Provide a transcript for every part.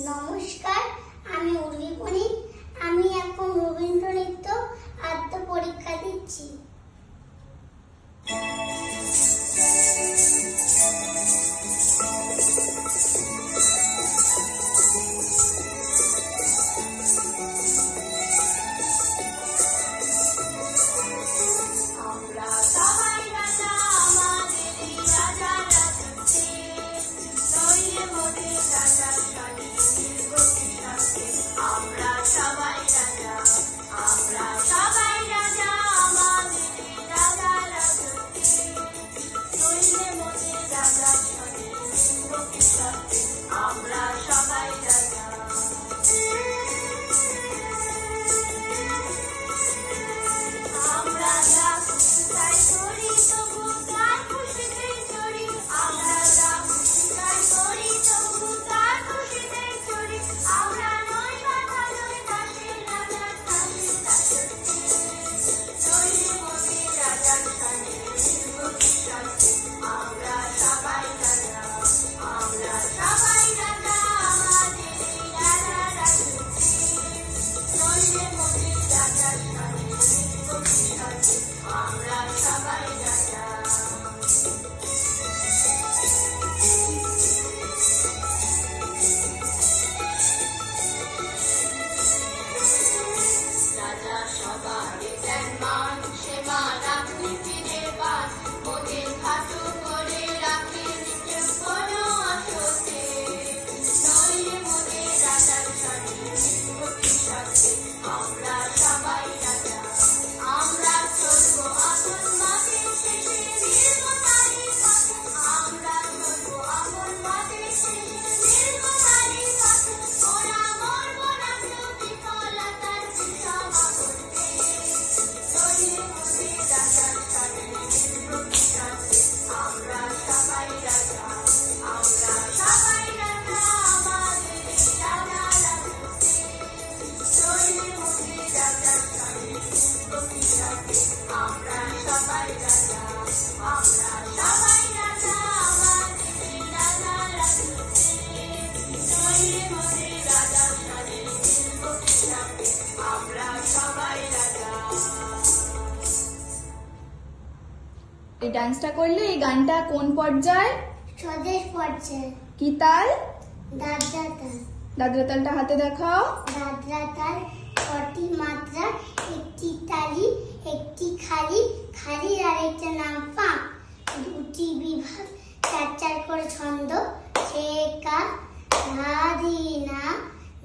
নমস্কার, আমি উর্মি বণিক। আমি এখন রবীন্দ্রনৃত্য আদ্য পরীক্ষা দিচ্ছি। এই ডান্সটা করলে এই গানটা কোন পর্যায়? স্বদেশ পর্যায়ে। কি তাল? দাদরা তাল। দাদরা তালটা হাতে দেখাও। দাদরা তাল 6টি মাত্রা, একটি তালি, একটি খালি, খালির আরেকটা নাম পাক, 2টি বিভাগ, 4 করে ছন্দ, শেখা, ধাদিনা,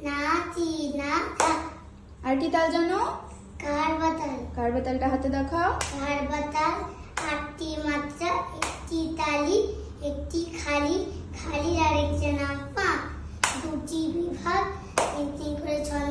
নাতিনা। আর কি তাল জানো? কারবা তাল। কারবা তালটা হাতে দেখাও। কারবা তাল 8টি মাত্রা, একটি তালি, একটি খালি, খালির আরেকটা নাম পাক, 2টি বিভাগ, 3 করে ছন্দ,